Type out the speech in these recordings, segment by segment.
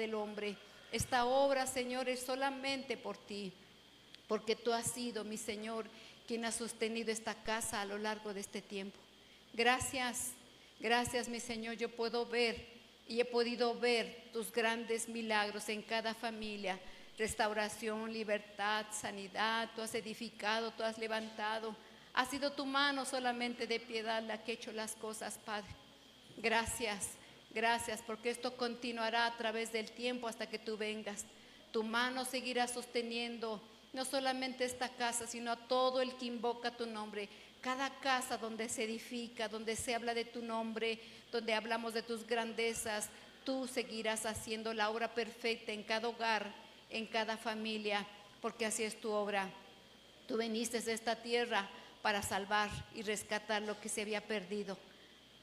del hombre. Esta obra, Señor, es solamente por ti, porque tú has sido, mi Señor, quien ha sostenido esta casa a lo largo de este tiempo. Gracias, gracias, mi Señor. Yo puedo ver y he podido ver tus grandes milagros en cada familia. Restauración, libertad, sanidad. Tú has edificado, tú has levantado. Ha sido tu mano solamente de piedad la que ha hecho las cosas, Padre. Gracias, gracias, porque esto continuará a través del tiempo hasta que tú vengas. Tu mano seguirá sosteniendo no solamente esta casa, sino a todo el que invoca tu nombre. Cada casa donde se edifica, donde se habla de tu nombre, donde hablamos de tus grandezas, tú seguirás haciendo la obra perfecta en cada hogar, en cada familia, porque así es tu obra. Tú viniste a esta tierra para salvar y rescatar lo que se había perdido.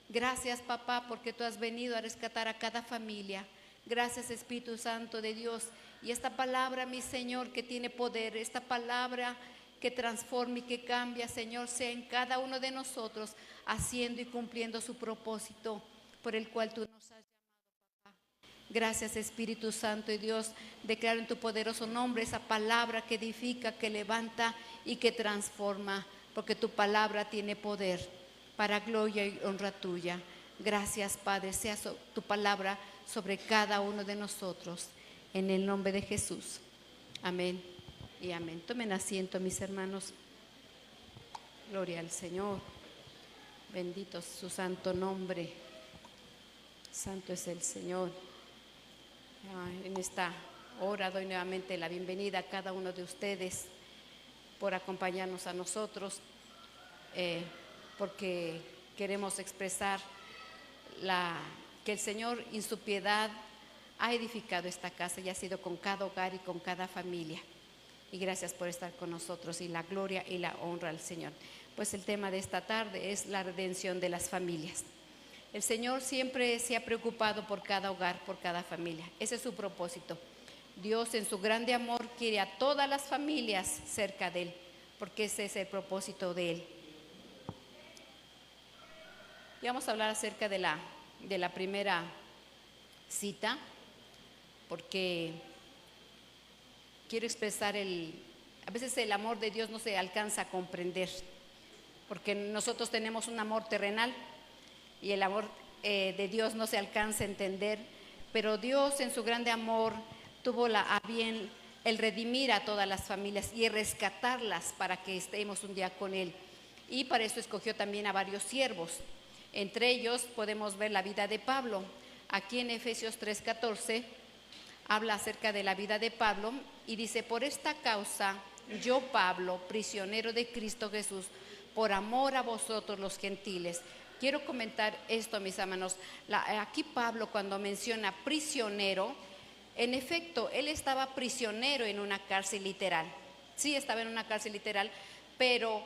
Gracias, papá, porque tú has venido a rescatar a cada familia. Gracias, Espíritu Santo de Dios. Y esta palabra, mi Señor, que tiene poder, esta palabra que transforma y que cambia, Señor, sea en cada uno de nosotros, haciendo y cumpliendo su propósito por el cual tú nos has llamado, papá. Gracias, Espíritu Santo de Dios. Declaro en tu poderoso nombre esa palabra que edifica, que levanta y que transforma, porque tu palabra tiene poder para gloria y honra tuya. Gracias, Padre, sea tu palabra sobre cada uno de nosotros, en el nombre de Jesús. Amén y amén. Tomen asiento, mis hermanos. Gloria al Señor. Bendito es su santo nombre. Santo es el Señor. En esta hora doy nuevamente la bienvenida a cada uno de ustedes por acompañarnos a nosotros, porque queremos expresar que el Señor en su piedad ha edificado esta casa y ha sido con cada hogar y con cada familia. Y gracias por estar con nosotros, y la gloria y la honra al Señor. Pues el tema de esta tarde es la redención de las familias. El Señor siempre se ha preocupado por cada hogar, por cada familia. Ese es su propósito. Dios en su grande amor quiere a todas las familias cerca de Él, porque ese es el propósito de Él. Y vamos a hablar acerca de la primera cita, porque quiero expresar a veces el amor de Dios no se alcanza a comprender, porque nosotros tenemos un amor terrenal y el amor de Dios no se alcanza a entender, pero Dios en su grande amor tuvo a bien el redimir a todas las familias y rescatarlas para que estemos un día con Él. Y para eso escogió también a varios siervos. Entre ellos podemos ver la vida de Pablo. Aquí en Efesios 3:14 habla acerca de la vida de Pablo y dice: por esta causa yo, Pablo, prisionero de Cristo Jesús, por amor a vosotros los gentiles. Quiero comentar esto, mis hermanos. Aquí Pablo, cuando menciona prisionero, en efecto, él estaba prisionero en una cárcel literal. Sí, estaba en una cárcel literal, pero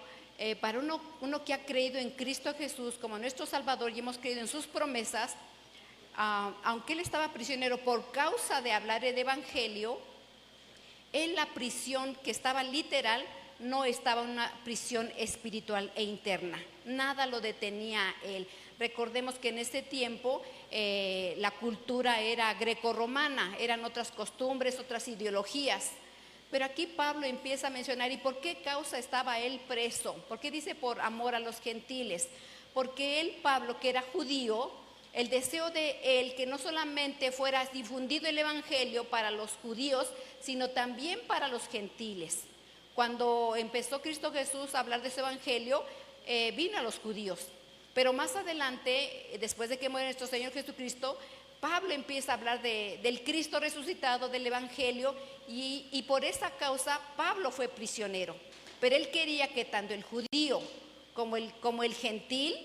para uno que ha creído en Cristo Jesús como nuestro Salvador y hemos creído en sus promesas, aunque él estaba prisionero por causa de hablar el Evangelio, en la prisión que estaba literal no estaba una prisión espiritual e interna. Nada lo detenía a él. Recordemos que en ese tiempo la cultura era grecorromana, eran otras costumbres, otras ideologías. Pero aquí Pablo empieza a mencionar, ¿y por qué causa estaba él preso? ¿Por qué dice por amor a los gentiles? Porque él, Pablo, que era judío, el deseo de él que no solamente fuera difundido el Evangelio para los judíos, sino también para los gentiles. Cuando empezó Cristo Jesús a hablar de ese Evangelio, vino a los judíos. Pero más adelante, después de que muere nuestro Señor Jesucristo, Pablo empieza a hablar del Cristo resucitado, del Evangelio, y por esa causa Pablo fue prisionero. Pero él quería que tanto el judío como el gentil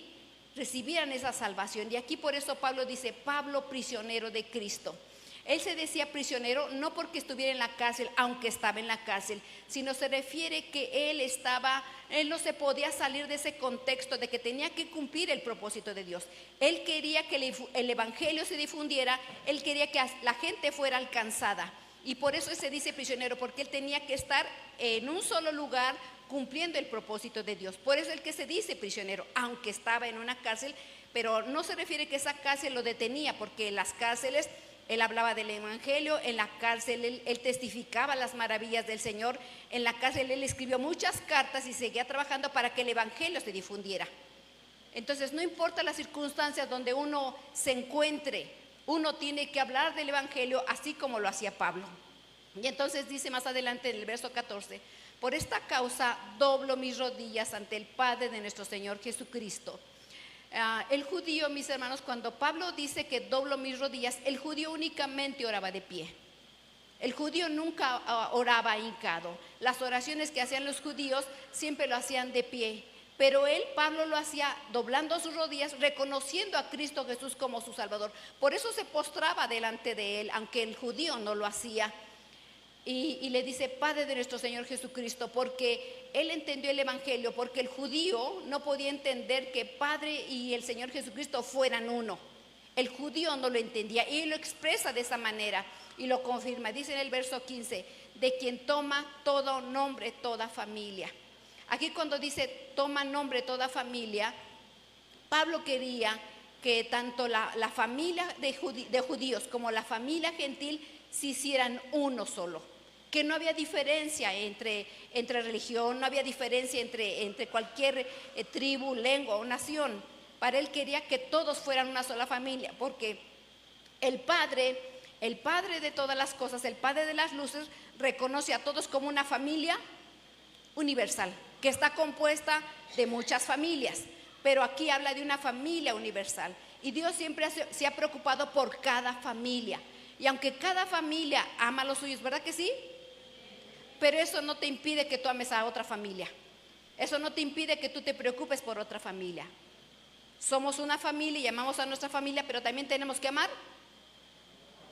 recibieran esa salvación. Y aquí por eso Pablo dice: Pablo, prisionero de Cristo. Él se decía prisionero no porque estuviera en la cárcel, aunque estaba en la cárcel, sino se refiere que él no se podía salir de ese contexto de que tenía que cumplir el propósito de Dios. Él quería que el Evangelio se difundiera, él quería que la gente fuera alcanzada. Y por eso se dice prisionero, porque él tenía que estar en un solo lugar cumpliendo el propósito de Dios. Por eso es el que se dice prisionero, aunque estaba en una cárcel, pero no se refiere que esa cárcel lo detenía, porque las cárceles Él hablaba del evangelio, en la cárcel él testificaba las maravillas del Señor, en la cárcel él escribió muchas cartas y seguía trabajando para que el evangelio se difundiera. Entonces, no importa las circunstancias donde uno se encuentre, uno tiene que hablar del evangelio así como lo hacía Pablo. Y entonces dice más adelante en el verso 14: por esta causa doblo mis rodillas ante el Padre de nuestro Señor Jesucristo. El judío, mis hermanos, cuando Pablo dice que doblo mis rodillas, el judío únicamente oraba de pie. El judío nunca oraba hincado. Las oraciones que hacían los judíos siempre lo hacían de pie. Pero él, Pablo, lo hacía doblando sus rodillas, reconociendo a Cristo Jesús como su Salvador. Por eso se postraba delante de él, aunque el judío no lo hacía. Y le dice: Padre de nuestro Señor Jesucristo, porque él entendió el evangelio, porque el judío no podía entender que Padre y el Señor Jesucristo fueran uno. El judío no lo entendía y él lo expresa de esa manera y lo confirma. Dice en el verso 15: de quien toma todo nombre, toda familia. Aquí cuando dice toma nombre toda familia, Pablo quería que tanto la familia de judíos como la familia gentil se hicieran uno solo, que no había diferencia entre religión, no había diferencia entre cualquier tribu, lengua o nación. Para él quería que todos fueran una sola familia, porque el Padre de todas las cosas, el Padre de las luces, reconoce a todos como una familia universal, que está compuesta de muchas familias, pero aquí habla de una familia universal. Y Dios siempre se ha preocupado por cada familia. Y aunque cada familia ama a los suyos, ¿verdad que sí? Pero eso no te impide que tú ames a otra familia. Eso no te impide que tú te preocupes por otra familia. Somos una familia y amamos a nuestra familia, pero también tenemos que amar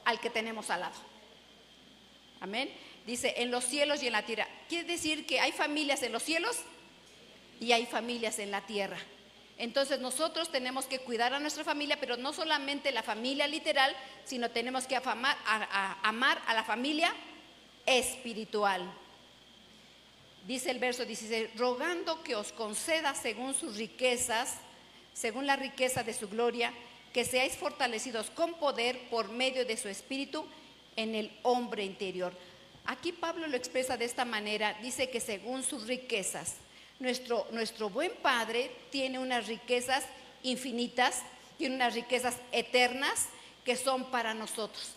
al que tenemos al lado. Amén. Dice en los cielos y en la tierra. Quiere decir que hay familias en los cielos y hay familias en la tierra. Entonces nosotros tenemos que cuidar a nuestra familia, pero no solamente la familia literal, sino tenemos que amar a la familia espiritual. Dice el verso 16: rogando que os conceda según sus riquezas, según la riqueza de su gloria, que seáis fortalecidos con poder por medio de su espíritu en el hombre interior. Aquí Pablo lo expresa de esta manera, dice que según sus riquezas. Nuestro buen Padre tiene unas riquezas infinitas, tiene unas riquezas eternas que son para nosotros.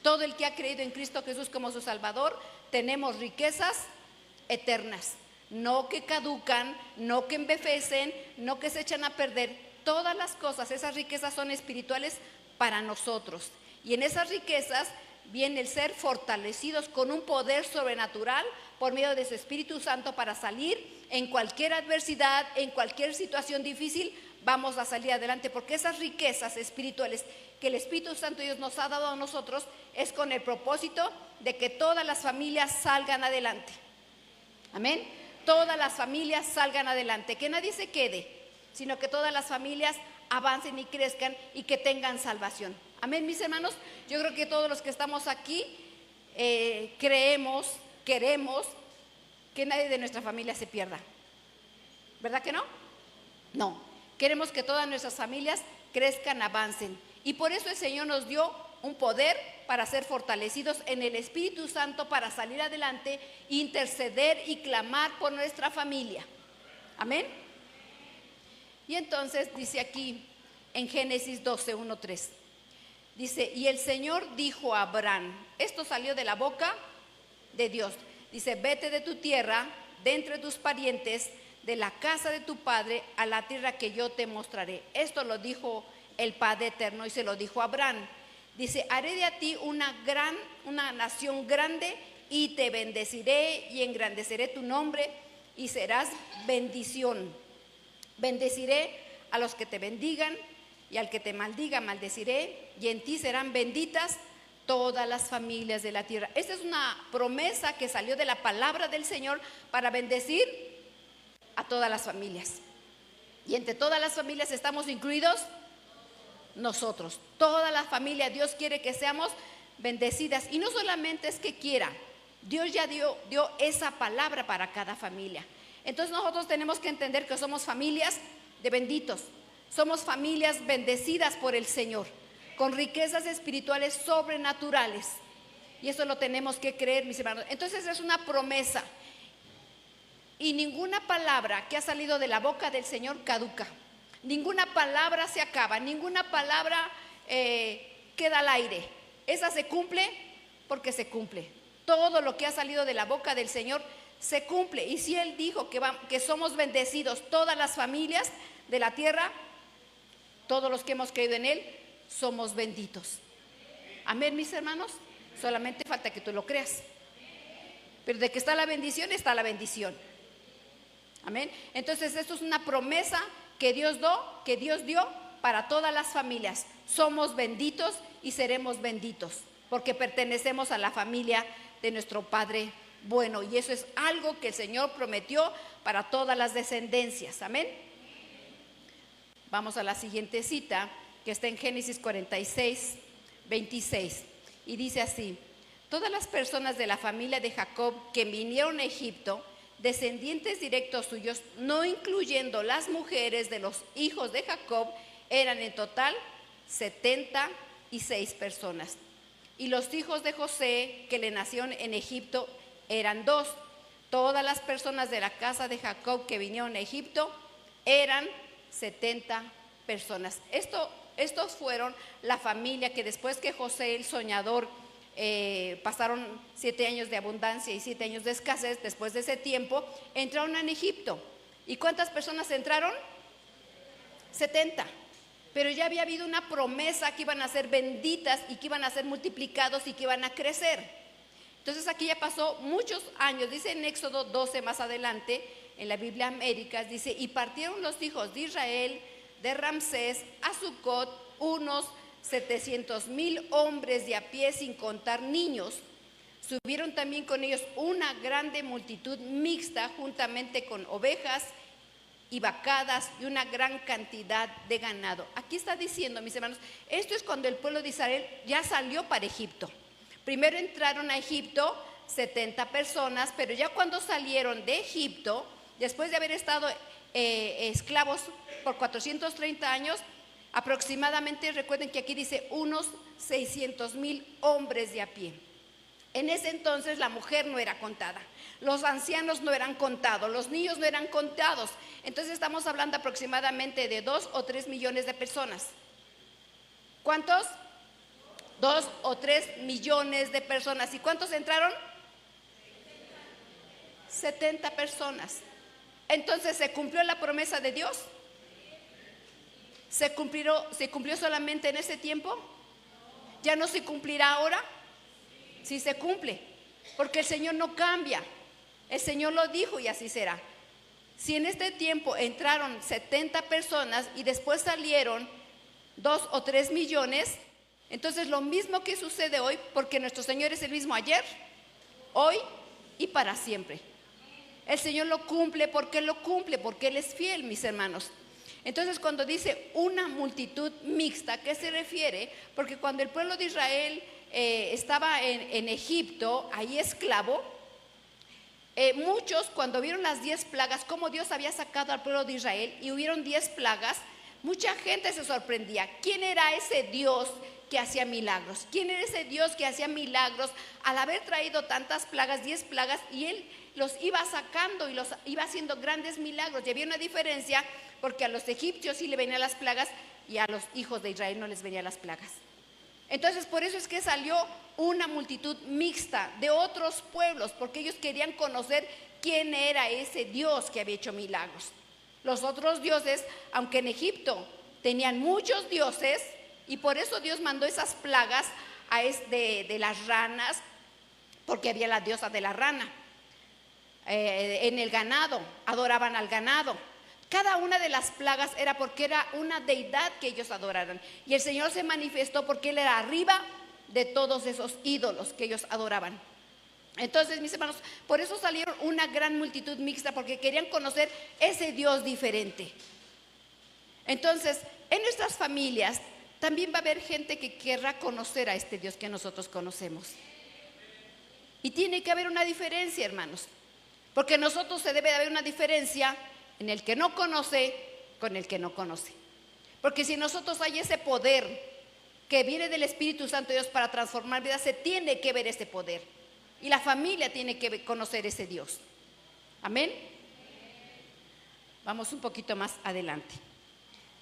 Todo el que ha creído en Cristo Jesús como su Salvador, tenemos riquezas eternas, no que caducan, no que envejecen, no que se echan a perder. Todas las cosas, esas riquezas son espirituales para nosotros. Y en esas riquezas viene el ser fortalecidos con un poder sobrenatural por medio de su Espíritu Santo para salir en cualquier adversidad, en cualquier situación difícil. Vamos a salir adelante, porque esas riquezas espirituales que el Espíritu Santo Dios nos ha dado a nosotros es con el propósito de que todas las familias salgan adelante. Amén. Todas las familias salgan adelante, que nadie se quede, sino que todas las familias avancen y crezcan y que tengan salvación. Amén, mis hermanos. Yo creo que todos los que estamos aquí queremos que nadie de nuestra familia se pierda. ¿Verdad que no? No. Queremos que todas nuestras familias crezcan, avancen. Y por eso el Señor nos dio un poder para ser fortalecidos en el Espíritu Santo, para salir adelante, interceder y clamar por nuestra familia. Amén. Y entonces dice aquí en Génesis 12, 1, 3. Dice: y el Señor dijo a Abraham, esto salió de la boca de Dios. Dice: vete de tu tierra, de entre tus parientes, de la casa de tu padre, a la tierra que yo te mostraré. Esto lo dijo el Padre Eterno y se lo dijo a Abraham. Dice: haré de ti una nación grande y te bendeciré y engrandeceré tu nombre y serás bendición. Bendeciré a los que te bendigan y al que te maldiga maldeciré, y en ti serán benditas todas las familias de la tierra. Esta es una promesa que salió de la palabra del Señor para bendecir a todas las familias. Y entre todas las familias estamos incluidos nosotros. Toda la familia, Dios quiere que seamos bendecidas. Y no solamente es que quiera, Dios ya dio esa palabra para cada familia. Entonces nosotros tenemos que entender que somos familias de benditos. Somos familias bendecidas por el Señor. con riquezas espirituales sobrenaturales. Y eso lo tenemos que creer, mis hermanos. Entonces es una promesa. Y ninguna palabra que ha salido de la boca del Señor caduca. Ninguna palabra se acaba, ninguna palabra queda al aire. Esa se cumple porque se cumple. Todo lo que ha salido de la boca del Señor se cumple. Y si Él dijo que somos bendecidos todas las familias de la tierra, todos los que hemos creído en Él, somos benditos. Amén, mis hermanos. Solamente falta que tú lo creas. Pero de que está la bendición, está la bendición. Amén. Entonces esto es una promesa que Dios dio para todas las familias. Somos benditos y seremos benditos porque pertenecemos a la familia de nuestro Padre bueno. Y eso es algo que el Señor prometió para todas las descendencias. Amén. Vamos a la siguiente cita, que está en Génesis 46, 26. Y dice así: todas las personas de la familia de Jacob que vinieron a Egipto, descendientes directos suyos, no incluyendo las mujeres de los hijos de Jacob, eran en total 76 personas. Y los hijos de José que le nacieron en Egipto eran 2. Todas las personas de la casa de Jacob que vinieron a Egipto eran 70 personas. Estos fueron la familia que después que José el soñador pasaron 7 años de abundancia y 7 años de escasez, después de ese tiempo entraron en Egipto. ¿Y cuántas personas entraron? 70. Pero ya había habido una promesa que iban a ser benditas y que iban a ser multiplicados y que iban a crecer. Entonces aquí ya pasó muchos años. Dice en Éxodo 12 más adelante, en la Biblia Américas, dice: y partieron los hijos de Israel de Ramsés a Sucot unos 700,000 hombres de a pie, sin contar niños. Subieron también con ellos una grande multitud mixta, juntamente con ovejas y vacadas y una gran cantidad de ganado. Aquí está diciendo, mis hermanos, esto es cuando el pueblo de Israel ya salió para Egipto. Primero entraron a Egipto 70 personas, pero ya cuando salieron de Egipto, después de haber estado esclavos por 430 años, aproximadamente, recuerden que aquí dice unos 600,000 hombres de a pie. En ese entonces la mujer no era contada, los ancianos no eran contados, los niños no eran contados. Entonces estamos hablando aproximadamente de 2 o 3 millones de personas. ¿Cuántos? 2 o 3 millones de personas. ¿Y cuántos entraron? 70 personas. Entonces, ¿se cumplió la promesa de Dios? ¿Se cumplió solamente en ese tiempo? ¿Ya no se cumplirá ahora? Sí se cumple, porque el Señor no cambia. El Señor lo dijo y así será. Si en este tiempo entraron 70 personas y después salieron 2 o 3 millones, entonces lo mismo que sucede hoy, porque nuestro Señor es el mismo ayer, hoy y para siempre. El Señor lo cumple, porque Él es fiel, mis hermanos. Entonces cuando dice una multitud mixta, ¿a qué se refiere? Porque cuando el pueblo de Israel estaba en Egipto, ahí esclavo, muchos cuando vieron las 10 plagas, cómo Dios había sacado al pueblo de Israel y hubieron 10 plagas, mucha gente se sorprendía. ¿Quién era ese Dios que hacía milagros? ¿Quién era ese Dios que hacía milagros al haber traído tantas plagas, 10 plagas, y Él los iba sacando y los iba haciendo grandes milagros? Y había una diferencia, porque a los egipcios sí le venían las plagas y a los hijos de Israel no les venían las plagas. Entonces por eso es que salió una multitud mixta de otros pueblos, porque ellos querían conocer quién era ese Dios que había hecho milagros. Los otros dioses, aunque en Egipto tenían muchos dioses, y por eso Dios mandó esas plagas de las ranas, porque había la diosa de la rana. En el ganado, adoraban al ganado. Cada una de las plagas era porque era una deidad que ellos adoraran. Y el Señor se manifestó porque Él era arriba de todos esos ídolos que ellos adoraban. Entonces, mis hermanos, por eso salieron una gran multitud mixta, porque querían conocer ese Dios diferente. Entonces, en nuestras familias también va a haber gente que querrá conocer a este Dios que nosotros conocemos. Y tiene que haber una diferencia, hermanos, porque nosotros se debe de haber una diferencia en el que no conoce con el que no conoce. Porque si nosotros hay ese poder que viene del Espíritu Santo de Dios para transformar vidas, se tiene que ver ese poder. Y la familia tiene que conocer ese Dios. Amén. Vamos un poquito más adelante.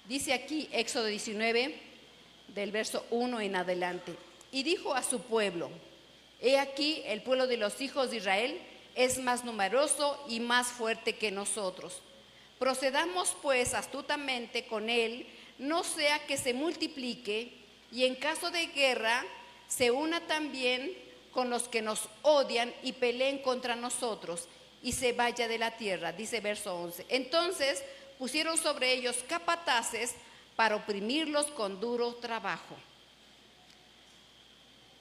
Dice aquí Éxodo 19, del verso 1 en adelante. Y dijo a su pueblo: he aquí, el pueblo de los hijos de Israel es más numeroso y más fuerte que nosotros. Procedamos pues astutamente con él, no sea que se multiplique y en caso de guerra se una también con los que nos odian y peleen contra nosotros y se vaya de la tierra. Dice verso 11. Entonces pusieron sobre ellos capataces para oprimirlos con duro trabajo.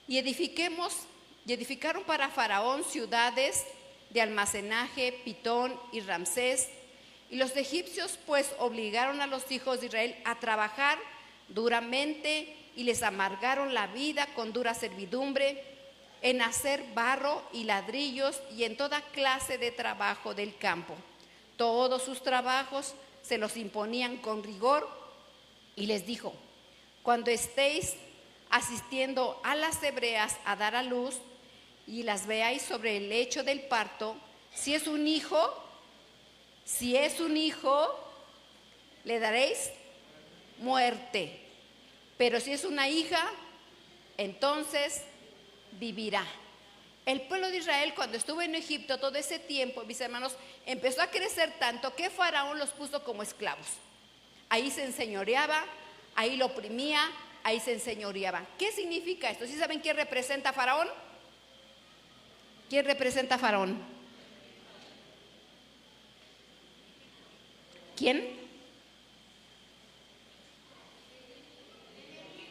Y edificaron para Faraón ciudades de almacenaje, Pitón y Ramsés. Y los egipcios pues obligaron a los hijos de Israel a trabajar duramente y les amargaron la vida con dura servidumbre en hacer barro y ladrillos y en toda clase de trabajo del campo. Todos sus trabajos se los imponían con rigor y les dijo: cuando estéis asistiendo a las hebreas a dar a luz y las veáis sobre el lecho del parto, si es un hijo, le daréis muerte, pero si es una hija, entonces vivirá. El pueblo de Israel, cuando estuvo en Egipto todo ese tiempo, mis hermanos, empezó a crecer tanto que Faraón los puso como esclavos. Ahí se enseñoreaba, ahí lo oprimía, ahí se enseñoreaba. ¿Qué significa esto? ¿Sí saben quién representa a Faraón? ¿Quién representa a Faraón? ¿Quién?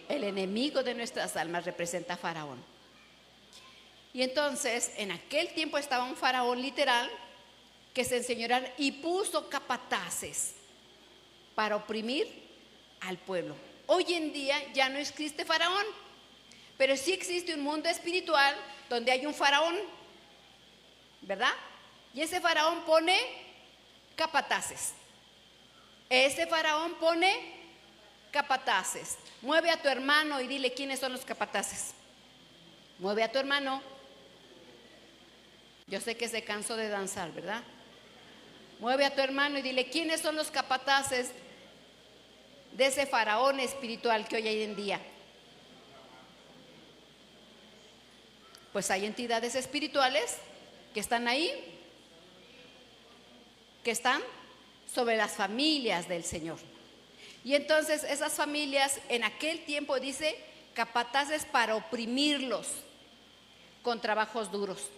El enemigo de nuestras almas representa a Faraón. Y entonces, en aquel tiempo estaba un faraón literal que se enseñoreaba y puso capataces para oprimir al pueblo. Hoy en día ya no existe faraón, pero sí existe un mundo espiritual donde hay un faraón, ¿verdad? Y ese faraón pone capataces. Ese faraón pone capataces. Mueve a tu hermano y dile quiénes son los capataces. Mueve a tu hermano. Yo sé que se cansó de danzar, ¿verdad? Mueve a tu hermano y dile quiénes son los capataces de ese faraón espiritual que hoy hay en día. Pues hay entidades espirituales que están ahí, que están sobre las familias del Señor. Y entonces esas familias en aquel tiempo, dice, capataces para oprimirlos con trabajos duros.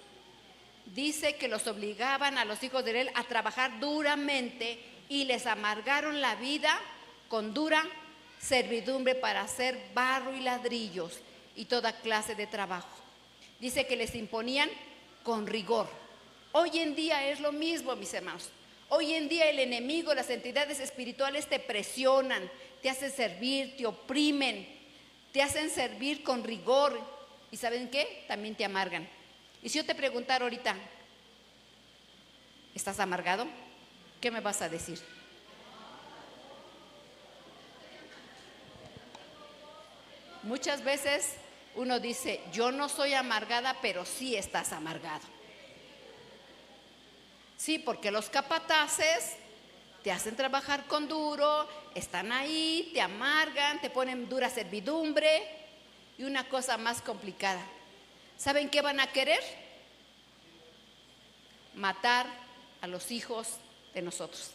Dice que los obligaban a los hijos de Israel a trabajar duramente y les amargaron la vida con dura servidumbre para hacer barro y ladrillos y toda clase de trabajo. Dice que les imponían con rigor. Hoy en día es lo mismo, mis hermanos. Hoy en día el enemigo, las entidades espirituales te presionan, te hacen servir, te oprimen, te hacen servir con rigor. ¿Y saben qué? También te amargan. Y si yo te preguntara ahorita, ¿estás amargado? ¿Qué me vas a decir? Muchas veces uno dice, yo no soy amargada, pero sí estás amargado. Sí, porque los capataces te hacen trabajar con duro, están ahí, te amargan, te ponen dura servidumbre y una cosa más complicada. ¿Saben qué van a querer? Matar a los hijos de nosotros.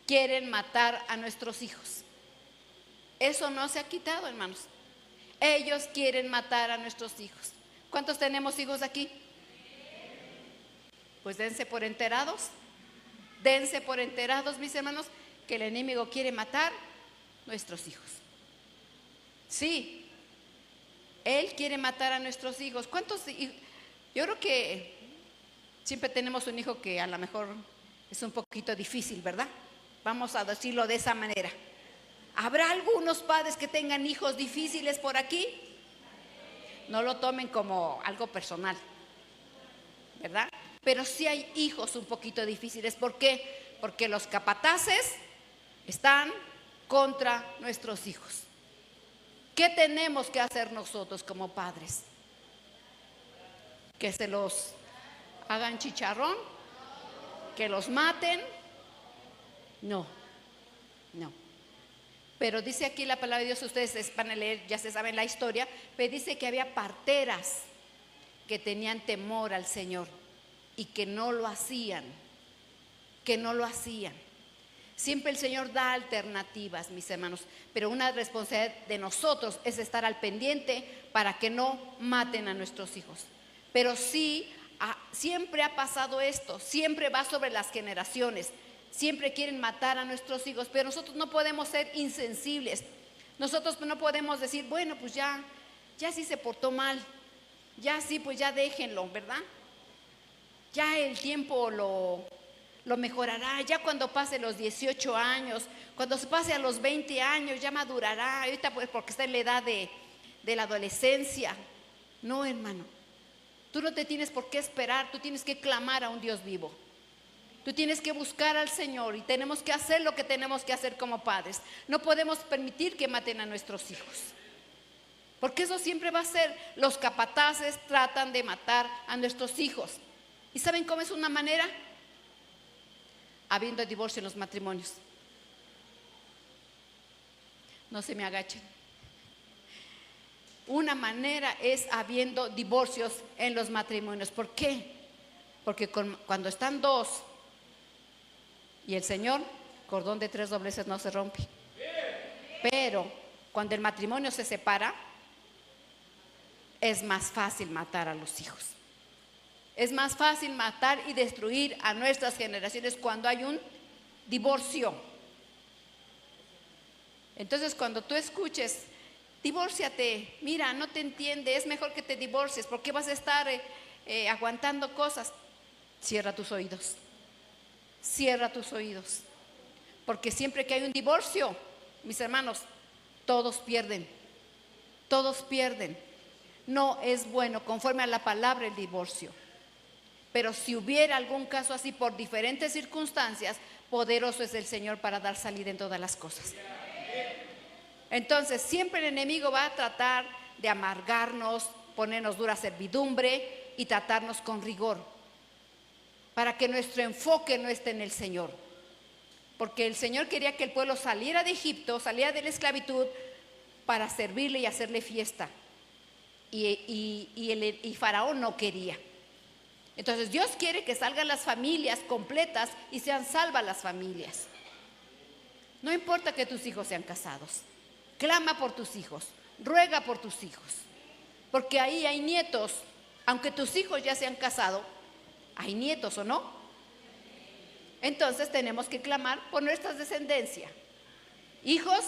Quieren matar a nuestros hijos. Eso no se ha quitado, hermanos. Ellos quieren matar a nuestros hijos. ¿Cuántos tenemos hijos aquí? Pues dense por enterados. Dense por enterados, mis hermanos, que el enemigo quiere matar nuestros hijos. Sí, él quiere matar a nuestros hijos. ¿Cuántos hijos? Yo creo que siempre tenemos un hijo que a lo mejor es un poquito difícil, ¿verdad? Vamos a decirlo de esa manera. ¿Habrá algunos padres que tengan hijos difíciles por aquí? No lo tomen como algo personal, ¿verdad? Pero sí hay hijos un poquito difíciles. ¿Por qué? Porque los capataces están contra nuestros hijos. ¿Qué tenemos que hacer nosotros como padres? ¿Que se los hagan chicharrón? ¿Que los maten? No, no. Pero dice aquí la palabra de Dios, ustedes van a leer, ya se saben la historia, pero dice que había parteras que tenían temor al Señor y que no lo hacían, Siempre el Señor da alternativas, mis hermanos, pero una responsabilidad de nosotros es estar al pendiente para que no maten a nuestros hijos. Pero sí, siempre ha pasado esto, siempre va sobre las generaciones. Siempre quieren matar a nuestros hijos, pero nosotros no podemos ser insensibles. Nosotros no podemos decir, bueno, pues ya sí se portó mal, ya sí, pues ya déjenlo, ¿verdad? Ya el tiempo lo mejorará, ya cuando pase los 18 años, cuando se pase a los 20 años, ya madurará, ahorita pues porque está en la edad de la adolescencia. No, hermano, tú no te tienes por qué esperar, tú tienes que clamar a un Dios vivo. Tú tienes que buscar al Señor y tenemos que hacer lo que tenemos que hacer como padres. No podemos permitir que maten a nuestros hijos, porque eso siempre va a ser. Los capataces tratan de matar a nuestros hijos. ¿Y saben cómo es una manera? Habiendo divorcio en los matrimonios. No se me agachen. Una manera es habiendo divorcios en los matrimonios. ¿Por qué? Porque cuando están dos y el Señor, cordón de 3 dobleces no se rompe. Pero cuando el matrimonio se separa, es más fácil matar a los hijos. Es más fácil matar y destruir a nuestras generaciones cuando hay un divorcio. Entonces, cuando tú escuches, divórciate, mira, no te entiende, es mejor que te divorcies, porque vas a estar aguantando cosas. Cierra tus oídos. Cierra tus oídos, porque siempre que hay un divorcio, mis hermanos, todos pierden. Todos pierden. No es bueno, conforme a la palabra, el divorcio. Pero si hubiera algún caso así por diferentes circunstancias, poderoso es el Señor para dar salida en todas las cosas. Entonces, siempre el enemigo va a tratar de amargarnos, ponernos dura servidumbre y tratarnos con rigor, para que nuestro enfoque no esté en el Señor. Porque el Señor quería que el pueblo saliera de Egipto, saliera de la esclavitud, para servirle y hacerle fiesta. Y Faraón no quería. Entonces Dios quiere que salgan las familias completas y sean salvas las familias. No importa que tus hijos sean casados, clama por tus hijos, ruega por tus hijos, porque ahí hay nietos. Aunque tus hijos ya se han casado, hay nietos, ¿o no? Entonces tenemos que clamar por nuestra descendencia, hijos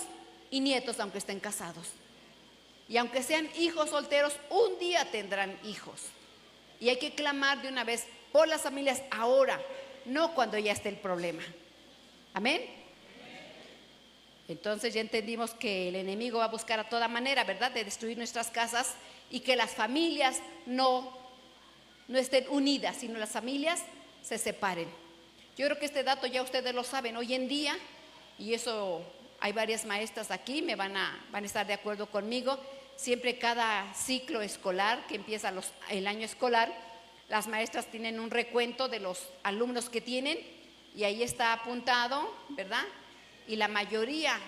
y nietos, aunque estén casados. Y aunque sean hijos solteros, un día tendrán hijos. Y hay que clamar de una vez por las familias ahora, no cuando ya esté el problema. Amén. Entonces ya entendimos que el enemigo va a buscar a toda manera, ¿verdad?, de destruir nuestras casas y que las familias no estén unidas, sino las familias se separen. Yo creo que este dato ya ustedes lo saben hoy en día, y eso hay varias maestras aquí, van a estar de acuerdo conmigo. Siempre cada ciclo escolar que empieza el año escolar, las maestras tienen un recuento de los alumnos que tienen y ahí está apuntado, ¿verdad? Y la mayoría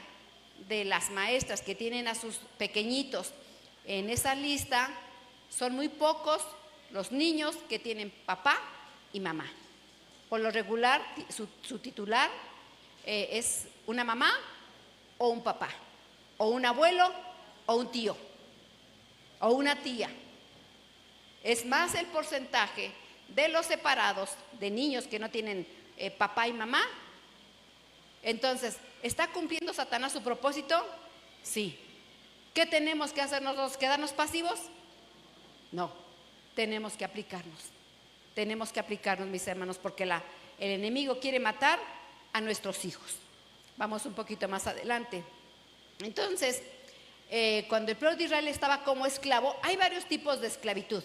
de las maestras que tienen a sus pequeñitos en esa lista, son muy pocos los niños que tienen papá y mamá. Por lo regular, su titular es una mamá o un papá, o un abuelo o un tío, o una tía. Es más el porcentaje de los separados, de niños que no tienen papá y mamá. Entonces, ¿está cumpliendo Satanás su propósito? Sí. ¿Qué tenemos que hacer nosotros? ¿Quedarnos pasivos? No, tenemos que aplicarnos. Tenemos que aplicarnos, mis hermanos, porque el enemigo quiere matar a nuestros hijos. Vamos un poquito más adelante. Entonces, cuando el pueblo de Israel estaba como esclavo, hay varios tipos de esclavitud,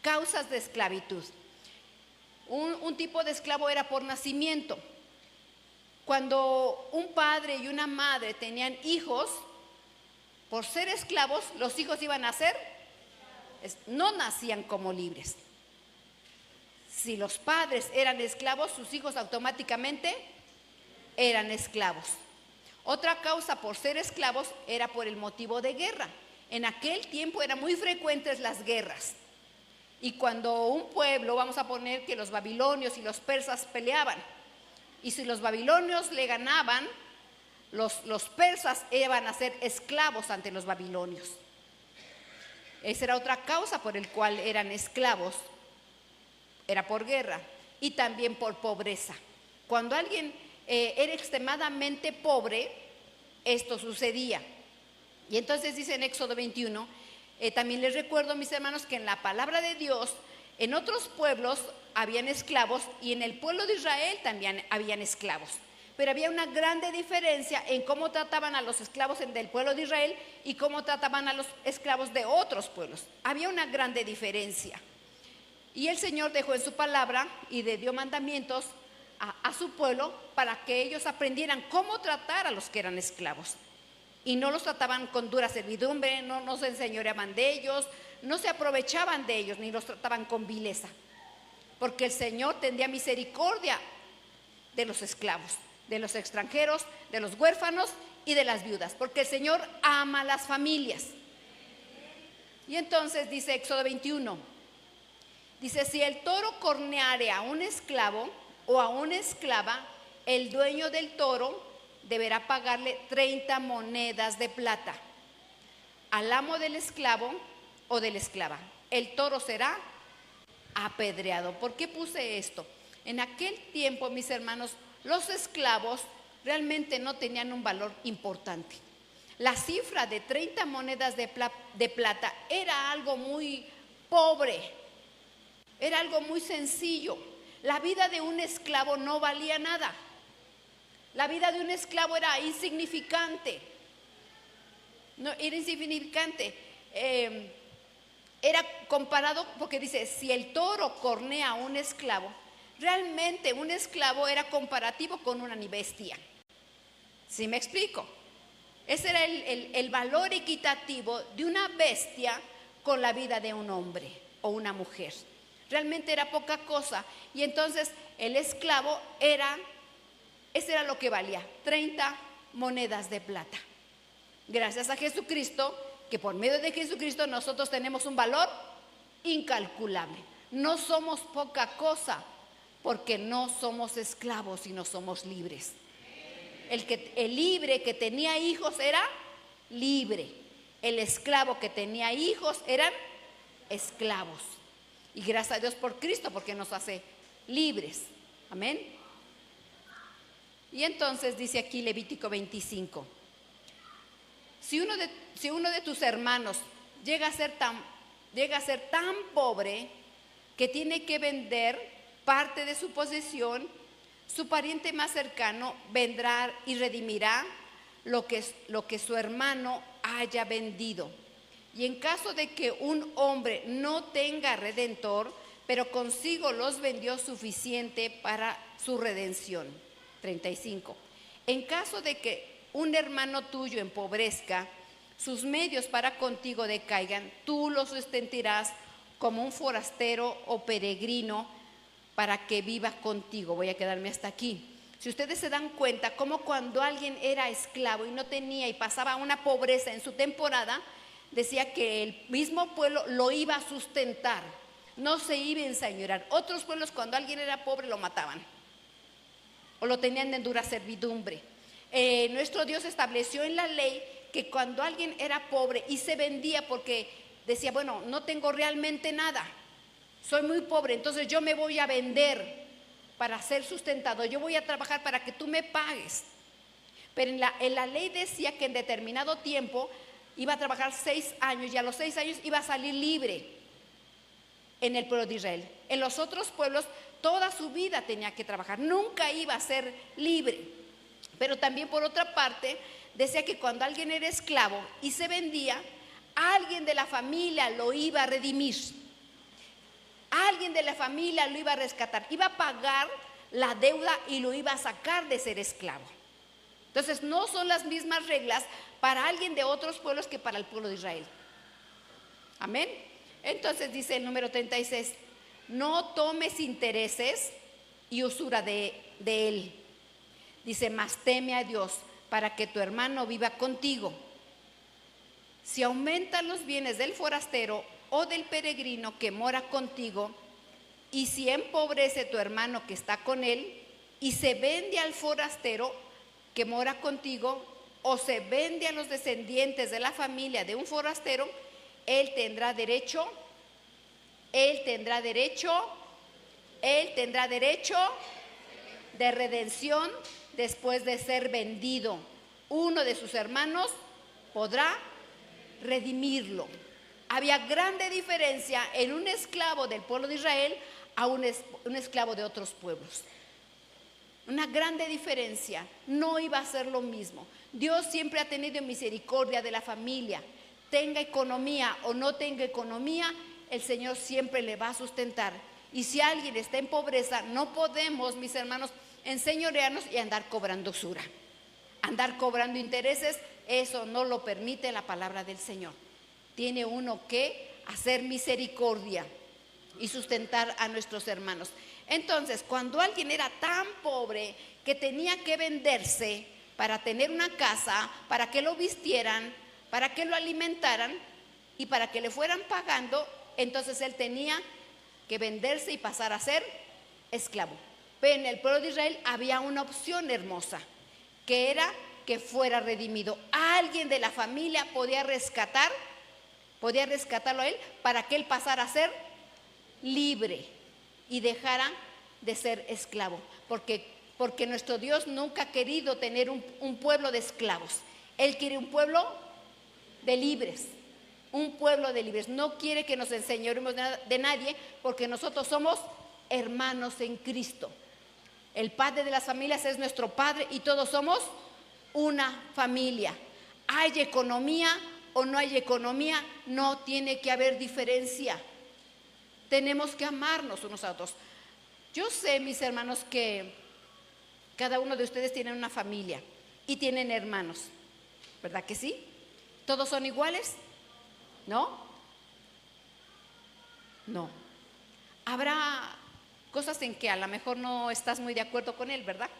causas de esclavitud. Un tipo de esclavo era por nacimiento. Cuando un padre y una madre tenían hijos, Por ser esclavos, los hijos iban a ser, no nacían como libres. Si los padres eran esclavos, sus hijos automáticamente eran esclavos. Otra causa por ser esclavos era por el motivo de guerra. En aquel tiempo eran muy frecuentes las guerras. Y cuando un pueblo, vamos a poner que los babilonios y los persas peleaban, y si los babilonios le ganaban, los persas iban a ser esclavos ante los babilonios. Esa era otra causa por el cual eran esclavos, era por guerra y también por pobreza. Cuando alguien era extremadamente pobre, esto sucedía. Y entonces dice en Éxodo 21, también les recuerdo, mis hermanos, que en la palabra de Dios, en otros pueblos habían esclavos y en el pueblo de Israel también habían esclavos. Pero había una grande diferencia en cómo trataban a los esclavos del pueblo de Israel y cómo trataban a los esclavos de otros pueblos. Había una grande diferencia. Y el Señor dejó en su palabra y le dio mandamientos a su pueblo para que ellos aprendieran cómo tratar a los que eran esclavos. Y no los trataban con dura servidumbre, no se enseñoreaban de ellos, no se aprovechaban de ellos, ni los trataban con vileza. Porque el Señor tendría misericordia de los esclavos, de los extranjeros, de los huérfanos y de las viudas, porque el Señor ama a las familias. Y entonces dice Éxodo 21, dice: si el toro corneare a un esclavo o a una esclava, el dueño del toro deberá pagarle 30 monedas de plata al amo del esclavo o de la esclava. El toro será apedreado. ¿Por qué puse esto? En aquel tiempo, mis hermanos, los esclavos realmente no tenían un valor importante. La cifra de 30 monedas de plata era algo muy pobre, era algo muy sencillo. La vida de un esclavo no valía nada. La vida de un esclavo era insignificante. No, era insignificante. Era comparado, porque dice, si el toro cornea a un esclavo, realmente un esclavo era comparativo con una bestia. ¿Sí me explico? Ese era el valor equitativo de una bestia con la vida de un hombre o una mujer. Realmente era poca cosa. Y entonces el esclavo ese era lo que valía, 30 monedas de plata. Gracias a Jesucristo, que por medio de Jesucristo nosotros tenemos un valor incalculable. No somos poca cosa, porque no somos esclavos, sino somos libres. El libre que tenía hijos era libre. El esclavo que tenía hijos eran esclavos. Y gracias a Dios por Cristo, porque nos hace libres. Amén. Y entonces dice aquí Levítico 25. Si uno de tus hermanos llega a ser tan pobre que tiene que vender parte de su posesión, su pariente más cercano vendrá y redimirá lo que su hermano haya vendido. Y en caso de que un hombre no tenga redentor, pero consigo los vendió suficiente para su redención. 35. En caso de que un hermano tuyo empobrezca, sus medios para contigo decaigan, tú los sustentarás como un forastero o peregrino para que viva contigo. Voy a quedarme hasta aquí. Si ustedes se dan cuenta, como cuando alguien era esclavo y no tenía y pasaba una pobreza en su temporada, decía que el mismo pueblo lo iba a sustentar, no se iba a enseñorear. Otros pueblos, cuando alguien era pobre, lo mataban o lo tenían en dura servidumbre. Nuestro Dios estableció en la ley que cuando alguien era pobre y se vendía porque decía, bueno, no tengo realmente nada, soy muy pobre, entonces yo me voy a vender para ser sustentado, yo voy a trabajar para que tú me pagues. Pero en la ley decía que en determinado tiempo iba a trabajar 6 años y a los 6 años iba a salir libre en el pueblo de Israel. En los otros pueblos toda su vida tenía que trabajar, nunca iba a ser libre. Pero también por otra parte decía que cuando alguien era esclavo y se vendía, alguien de la familia lo iba a redimir, alguien de la familia lo iba a rescatar, iba a pagar la deuda y lo iba a sacar de ser esclavo. Entonces no son las mismas reglas para alguien de otros pueblos que para el pueblo de Israel. Amén. Entonces dice el número 36, no tomes intereses y usura de él. Dice, mas teme a Dios para que tu hermano viva contigo. Si aumentan los bienes del forastero o del peregrino que mora contigo, y si empobrece tu hermano que está con él, y se vende al forastero que mora contigo, o se vende a los descendientes de la familia de un forastero, él tendrá derecho de redención después de ser vendido. Uno de sus hermanos podrá redimirlo. Había grande diferencia en un esclavo del pueblo de Israel a un esclavo de otros pueblos. Una grande diferencia. No iba a ser lo mismo. Dios siempre ha tenido misericordia de la familia. Tenga economía o no tenga economía, el Señor siempre le va a sustentar. Y si alguien está en pobreza, no podemos, mis hermanos, enseñorearnos y andar cobrando usura, andar cobrando intereses. Eso no lo permite la palabra del Señor. Tiene uno que hacer misericordia y sustentar a nuestros hermanos. Entonces, cuando alguien era tan pobre que tenía que venderse para tener una casa, para que lo vistieran, para que lo alimentaran y para que le fueran pagando, entonces él tenía que venderse y pasar a ser esclavo. Pero en el pueblo de Israel había una opción hermosa, que era que fuera redimido. Alguien de la familia podía rescatarlo a él para que él pasara a ser libre y dejara de ser esclavo. Porque nuestro Dios nunca ha querido tener un pueblo de esclavos. Él quiere un pueblo de libres. Un pueblo de libres. No quiere que nos enseñoremos de nadie, porque nosotros somos hermanos en Cristo. El padre de las familias es nuestro padre y todos somos una familia. Hay economía o no hay economía, no tiene que haber diferencia. Tenemos que amarnos unos a otros. Yo sé, mis hermanos, que cada uno de ustedes tiene una familia y tienen hermanos, ¿verdad que sí? ¿Todos son iguales? ¿No? No. Habrá cosas en que a lo mejor no estás muy de acuerdo con él, ¿verdad?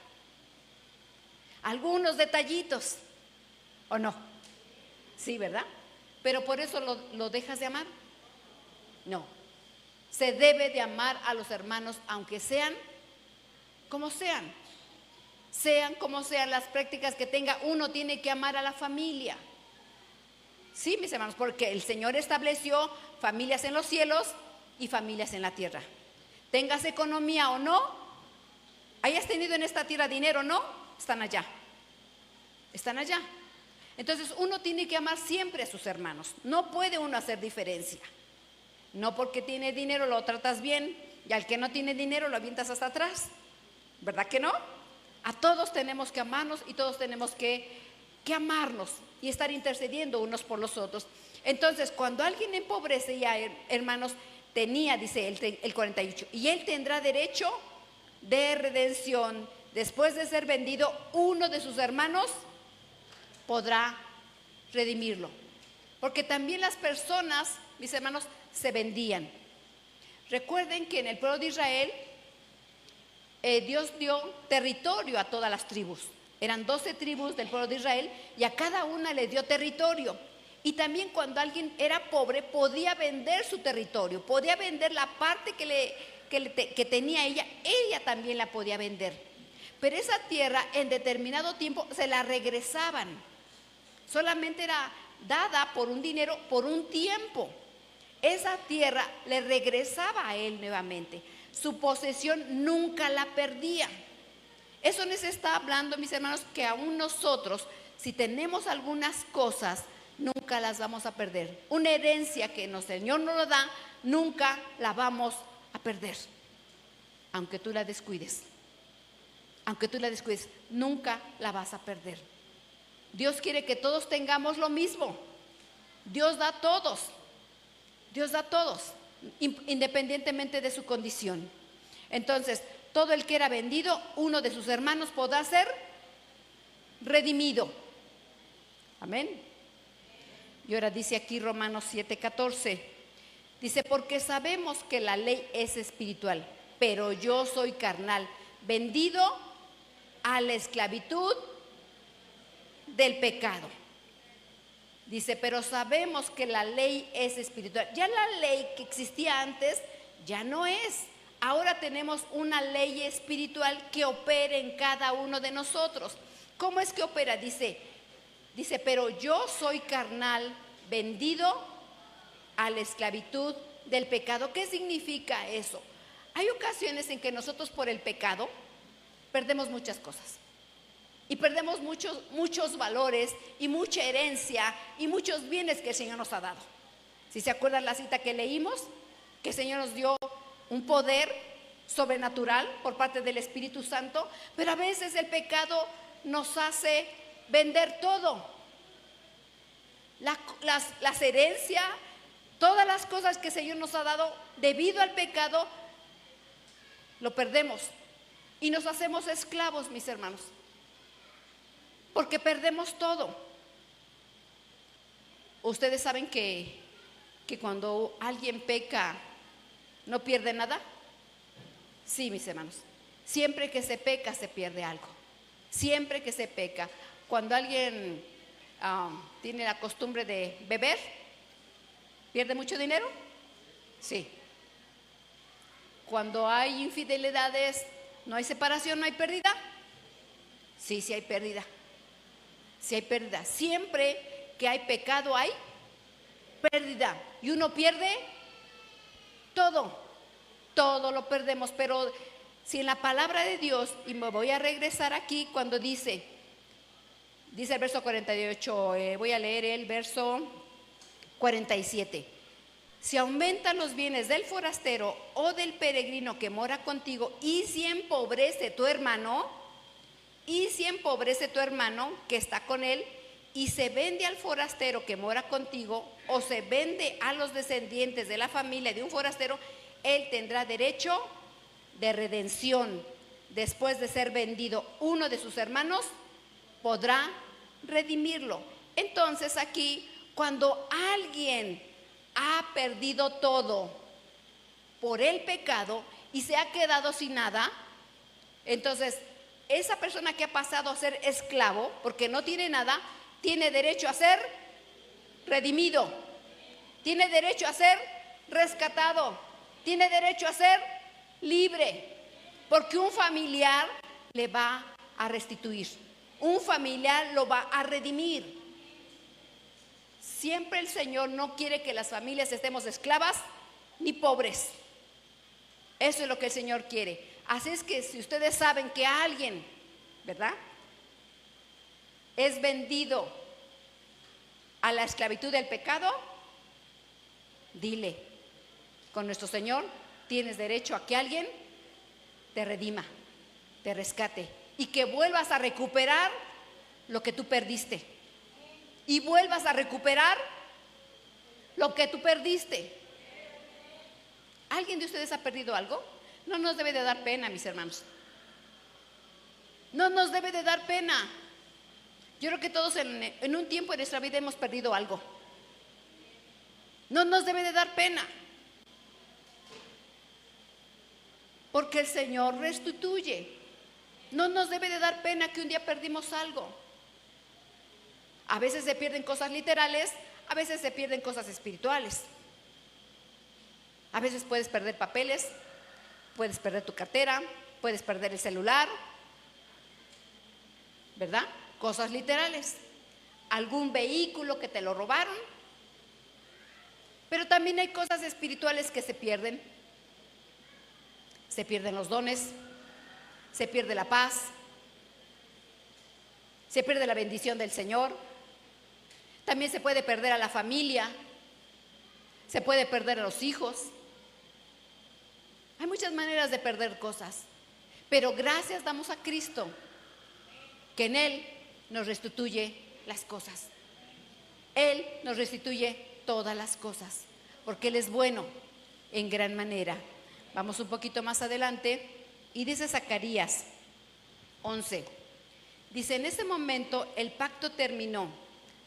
Algunos detallitos, ¿o no? Sí, ¿verdad? Pero por eso lo dejas de amar. No. Se debe de amar a los hermanos, aunque sean como sean. Sean como sean las prácticas que tenga, uno tiene que amar a la familia. Sí, mis hermanos, porque el Señor estableció familias en los cielos y familias en la tierra. Tengas economía o no, hayas tenido en esta tierra dinero o no, están allá. Están allá. Entonces uno tiene que amar siempre a sus hermanos. No puede uno hacer diferencia. No porque tiene dinero lo tratas bien y al que no tiene dinero lo avientas hasta atrás. ¿Verdad que no? A todos tenemos que amarnos y todos tenemos que amarnos y estar intercediendo unos por los otros. Entonces, cuando alguien empobrece, ya hermanos, dice el 48, y él tendrá derecho de redención. Después de ser vendido, uno de sus hermanos podrá redimirlo. Porque también las personas, mis hermanos, se vendían. Recuerden que en el pueblo de Israel, Dios dio territorio a todas las tribus. Eran 12 tribus del pueblo de Israel y a cada una le dio territorio. Y también cuando alguien era pobre podía vender su territorio, podía vender la parte que tenía ella también la podía vender. Pero esa tierra en determinado tiempo se la regresaban. Solamente era dada por un dinero por un tiempo. Esa tierra le regresaba a él nuevamente. Su posesión nunca la perdía. Eso nos está hablando, mis hermanos, que aún nosotros, si tenemos algunas cosas, nunca las vamos a perder. Una herencia que el Señor nos lo da, nunca la vamos a perder. Aunque tú la descuides. Aunque tú la descuides, nunca la vas a perder. Dios quiere que todos tengamos lo mismo. Dios da a todos. Dios da a todos, independientemente de su condición. Entonces, todo el que era vendido, uno de sus hermanos podrá ser redimido. Amén. Y ahora dice aquí Romanos 7:14. Dice, porque sabemos que la ley es espiritual, pero yo soy carnal, vendido a la esclavitud del pecado. Dice, pero sabemos que la ley es espiritual. Ya la ley que existía antes ya no es. Ahora tenemos una ley espiritual que opera en cada uno de nosotros. ¿Cómo es que opera? Dice, pero yo soy carnal, vendido a la esclavitud del pecado. ¿Qué significa eso? Hay ocasiones en que nosotros por el pecado perdemos muchas cosas. Y perdemos muchos valores y mucha herencia y muchos bienes que el Señor nos ha dado. Si se acuerdan la cita que leímos, que el Señor nos dio un poder sobrenatural por parte del Espíritu Santo, pero a veces el pecado nos hace vender todo. Las herencias, todas las cosas que el Señor nos ha dado debido al pecado, lo perdemos y nos hacemos esclavos, mis hermanos, porque perdemos todo. Ustedes saben que cuando alguien peca no pierde nada. Sí, mis hermanos, siempre que se peca se pierde algo. Siempre que se peca, cuando alguien tiene la costumbre de beber, ¿pierde mucho dinero? Sí. Cuando hay infidelidades, ¿no hay separación, no hay pérdida? Sí, sí hay pérdida. Sí hay pérdida. Siempre que hay pecado hay pérdida. Y uno pierde todo lo perdemos. Pero si en la palabra de Dios, y me voy a regresar aquí cuando dice el verso 48, voy a leer el verso 47. Si aumentan los bienes del forastero o del peregrino que mora contigo, y si empobrece tu hermano, que está con él, y se vende al forastero que mora contigo, o se vende a los descendientes de la familia de un forastero, él tendrá derecho de redención. Después de ser vendido, uno de sus hermanos podrá redimirlo. Entonces aquí, cuando alguien ha perdido todo por el pecado y se ha quedado sin nada, entonces esa persona que ha pasado a ser esclavo porque no tiene nada, tiene derecho a ser redimido, tiene derecho a ser rescatado, tiene derecho a ser libre, porque un familiar le va a restituir, un familiar lo va a redimir. Siempre el Señor no quiere que las familias estemos esclavas ni pobres. Eso es lo que el Señor quiere. Así es que si ustedes saben que alguien, ¿verdad?, es vendido a la esclavitud del pecado, dile, con nuestro Señor tienes derecho a que alguien te redima, te rescate y que vuelvas a recuperar lo que tú perdiste. Y vuelvas a recuperar lo que tú perdiste. ¿Alguien de ustedes ha perdido algo? No nos debe de dar pena, mis hermanos. No nos debe de dar pena. Yo creo que todos en un tiempo de nuestra vida hemos perdido algo. No nos debe de dar pena, porque el Señor restituye. No nos debe de dar pena que un día perdimos algo. A veces se pierden cosas literales, a veces se pierden cosas espirituales. A veces puedes perder papeles, puedes perder tu cartera, puedes perder el celular, ¿verdad? Cosas literales. Algún vehículo que te lo robaron. Pero también hay cosas espirituales que se pierden. Se pierden los dones, se pierde la paz, se pierde la bendición del Señor. También se puede perder a la familia, se puede perder a los hijos. Hay muchas maneras de perder cosas, pero gracias damos a Cristo, que en Él nos restituye las cosas. Él nos restituye todas las cosas, porque Él es bueno en gran manera. Vamos un poquito más adelante y dice Zacarías 11. Dice, en ese momento el pacto terminó.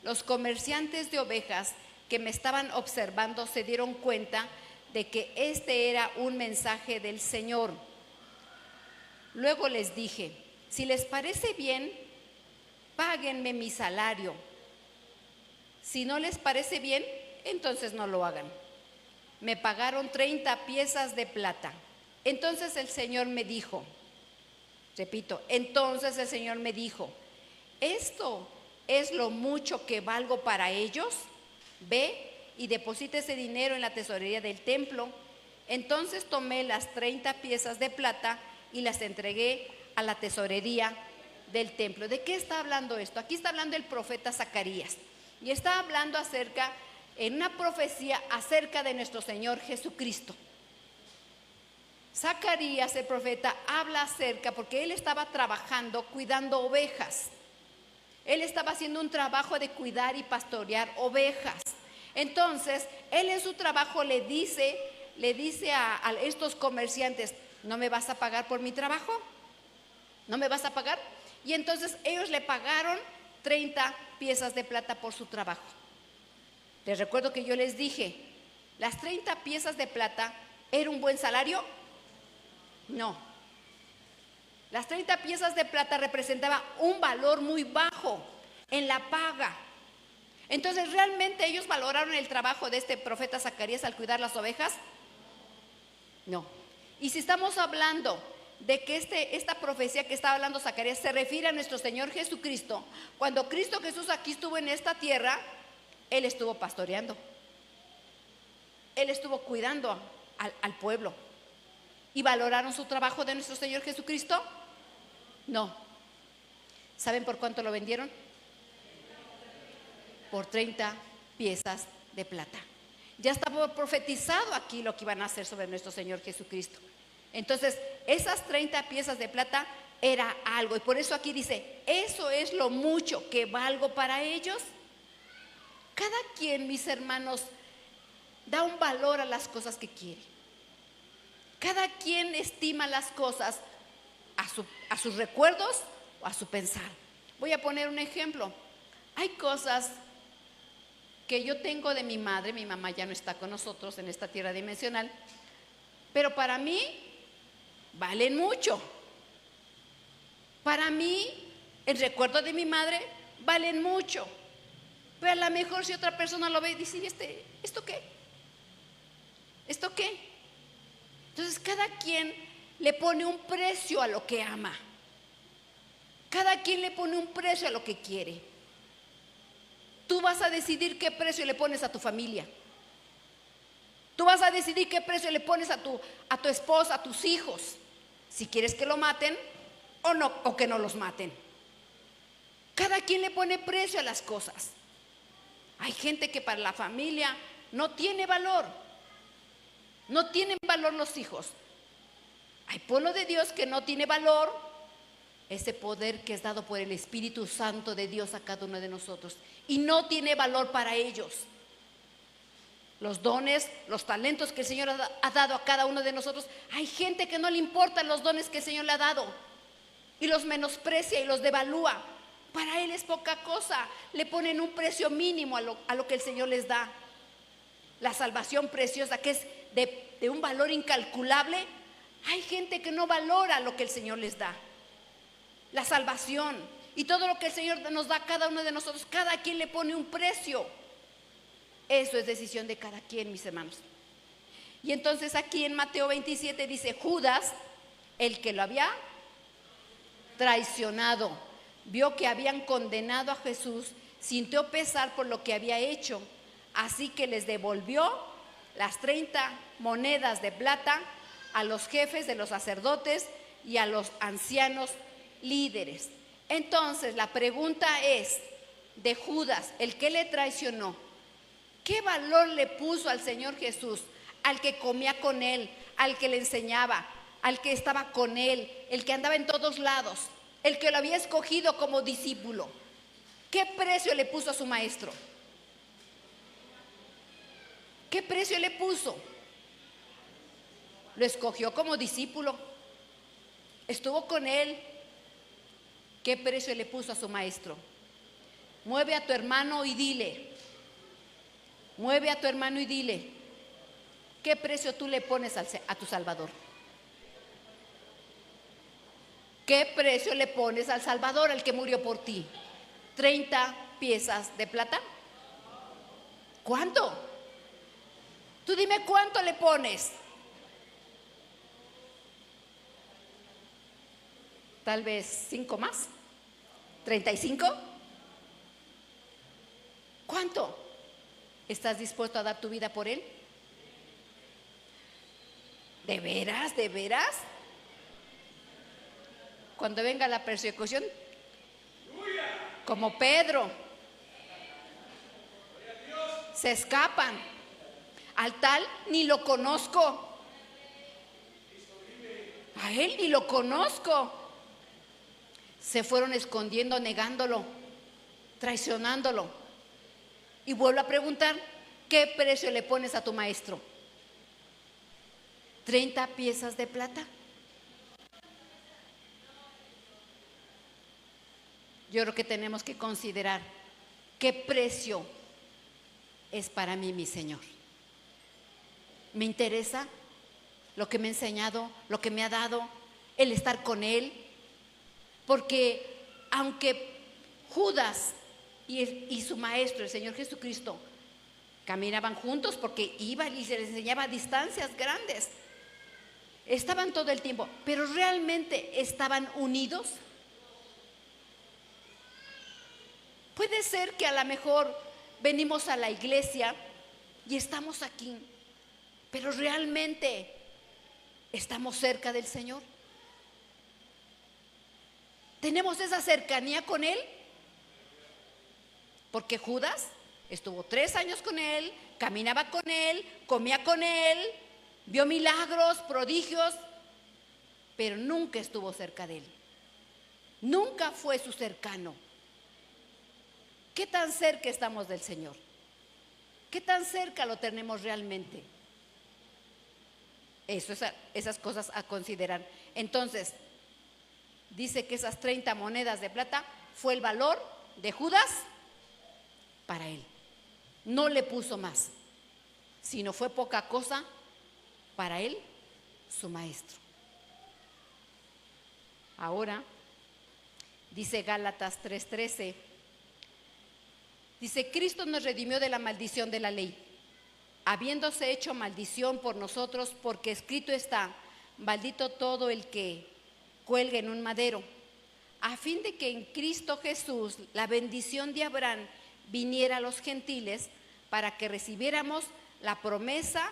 Los comerciantes de ovejas que me estaban observando se dieron cuenta de que este era un mensaje del Señor. Luego les dije, si les parece bien, páguenme mi salario. Si no les parece bien, entonces no lo hagan. Me pagaron 30 piezas de plata. Entonces el Señor me dijo, repito, entonces el Señor me dijo, ¿esto es lo mucho que valgo para ellos? Ve y deposita ese dinero en la tesorería del templo. Entonces tomé las 30 piezas de plata y las entregué a la tesorería del templo. ¿De qué está hablando esto? Aquí está hablando el profeta Zacarías y está hablando en una profecía acerca de nuestro Señor Jesucristo. Zacarías, el profeta, habla acerca, porque él estaba trabajando cuidando ovejas. Él estaba haciendo un trabajo de cuidar y pastorear ovejas. Entonces, él en su trabajo le dice a estos comerciantes, ¿no me vas a pagar por mi trabajo? ¿No me vas a pagar? Y entonces ellos le pagaron 30 piezas de plata por su trabajo. Les recuerdo que yo les dije, ¿las 30 piezas de plata era un buen salario? No. Las 30 piezas de plata representaban un valor muy bajo en la paga. Entonces, ¿realmente ellos valoraron el trabajo de este profeta Zacarías al cuidar las ovejas? No. Y si estamos hablando de que esta profecía que estaba hablando Zacarías se refiere a nuestro Señor Jesucristo, cuando Cristo Jesús aquí estuvo en esta tierra, Él estuvo pastoreando. Él estuvo cuidando al pueblo. ¿Y valoraron su trabajo de nuestro Señor Jesucristo? No. ¿Saben por cuánto lo vendieron? Por 30 piezas de plata. Ya estaba profetizado aquí lo que iban a hacer sobre nuestro Señor Jesucristo. Entonces, esas 30 piezas de plata era algo. Y por eso aquí dice, eso es lo mucho que valgo para ellos. Cada quien, mis hermanos, da un valor a las cosas que quiere. Cada quien estima las cosas a sus recuerdos o a su pensar. Voy a poner un ejemplo. Hay cosas que yo tengo de mi madre, mi mamá ya no está con nosotros en esta tierra dimensional, pero para mí valen mucho. Para mí, el recuerdo de mi madre valen mucho. Pero a lo mejor si otra persona lo ve y dice, ¿esto qué? ¿Esto qué? Entonces cada quien le pone un precio a lo que ama. Cada quien le pone un precio a lo que quiere. Tú vas a decidir qué precio le pones a tu familia. Tú vas a decidir qué precio le pones a tu esposa, a tus hijos. Si quieres que lo maten o no, o que no los maten. Cada quien le pone precio a las cosas. Hay gente que para la familia no tiene valor. No tienen valor los hijos. Hay pueblo de Dios que no tiene valor ese poder que es dado por el Espíritu Santo de Dios a cada uno de nosotros. Y no tiene valor para ellos. Los dones, los talentos que el Señor ha dado a cada uno de nosotros. Hay gente que no le importan los dones que el Señor le ha dado. Y los menosprecia y los devalúa. Para él es poca cosa. Le ponen un precio mínimo a lo que el Señor les da. La salvación preciosa que es de un valor incalculable. Hay gente que no valora lo que el Señor les da. La salvación y todo lo que el Señor nos da a cada uno de nosotros. Cada quien le pone un precio. Eso es decisión de cada quien, mis hermanos. Y entonces aquí en Mateo 27 dice, Judas, el que lo había traicionado, vio que habían condenado a Jesús, sintió pesar por lo que había hecho, así que les devolvió las 30 monedas de plata a los jefes de los sacerdotes y a los ancianos líderes. Entonces la pregunta es, de Judas, el que le traicionó, ¿qué valor le puso al Señor Jesús? Al que comía con él, al que le enseñaba, al que estaba con él, el que andaba en todos lados, el que lo había escogido como discípulo. ¿Qué precio le puso a su maestro? ¿Qué precio le puso? Lo escogió como discípulo, estuvo con él, ¿Qué precio le puso a su maestro? Mueve a tu hermano y dile. Mueve a tu hermano y dile. ¿Qué precio tú le pones a tu Salvador? ¿Qué precio le pones al Salvador, al que murió por ti? 30 piezas de plata. ¿Cuánto? Tú dime cuánto le pones. Tal vez 5 más. 35. ¿Cuánto? ¿Estás dispuesto a dar tu vida por él? ¿De veras? ¿De veras? Cuando venga la persecución, como Pedro, se escapan. Al tal ni lo conozco. A él ni lo conozco. Se fueron escondiendo, negándolo, traicionándolo. Y vuelvo a preguntar, ¿qué precio le pones a tu maestro? 30 piezas de plata. Yo creo que tenemos que considerar qué precio es para mí mi Señor. ¿Me interesa lo que me ha enseñado, lo que me ha dado, el estar con Él? Porque aunque Judas y su maestro, el Señor Jesucristo, caminaban juntos porque iban y se les enseñaba a distancias grandes, estaban todo el tiempo, pero ¿realmente estaban unidos? Puede ser que a lo mejor venimos a la iglesia y estamos aquí, pero ¿realmente estamos cerca del Señor? ¿Tenemos esa cercanía con Él? Porque Judas estuvo 3 años con Él, caminaba con Él, comía con Él, vio milagros, prodigios, pero nunca estuvo cerca de Él. Nunca fue su cercano. ¿Qué tan cerca estamos del Señor? ¿Qué tan cerca lo tenemos realmente? Esas cosas a considerar. Entonces, dice que esas 30 monedas de plata fue el valor de Judas para él. No le puso más, sino fue poca cosa para él, su maestro. Ahora, dice Gálatas 3:13, dice: Cristo nos redimió de la maldición de la ley, habiéndose hecho maldición por nosotros, porque escrito está: maldito todo el que cuelgue en un madero, a fin de que en Cristo Jesús la bendición de Abraham viniera a los gentiles, para que recibiéramos la promesa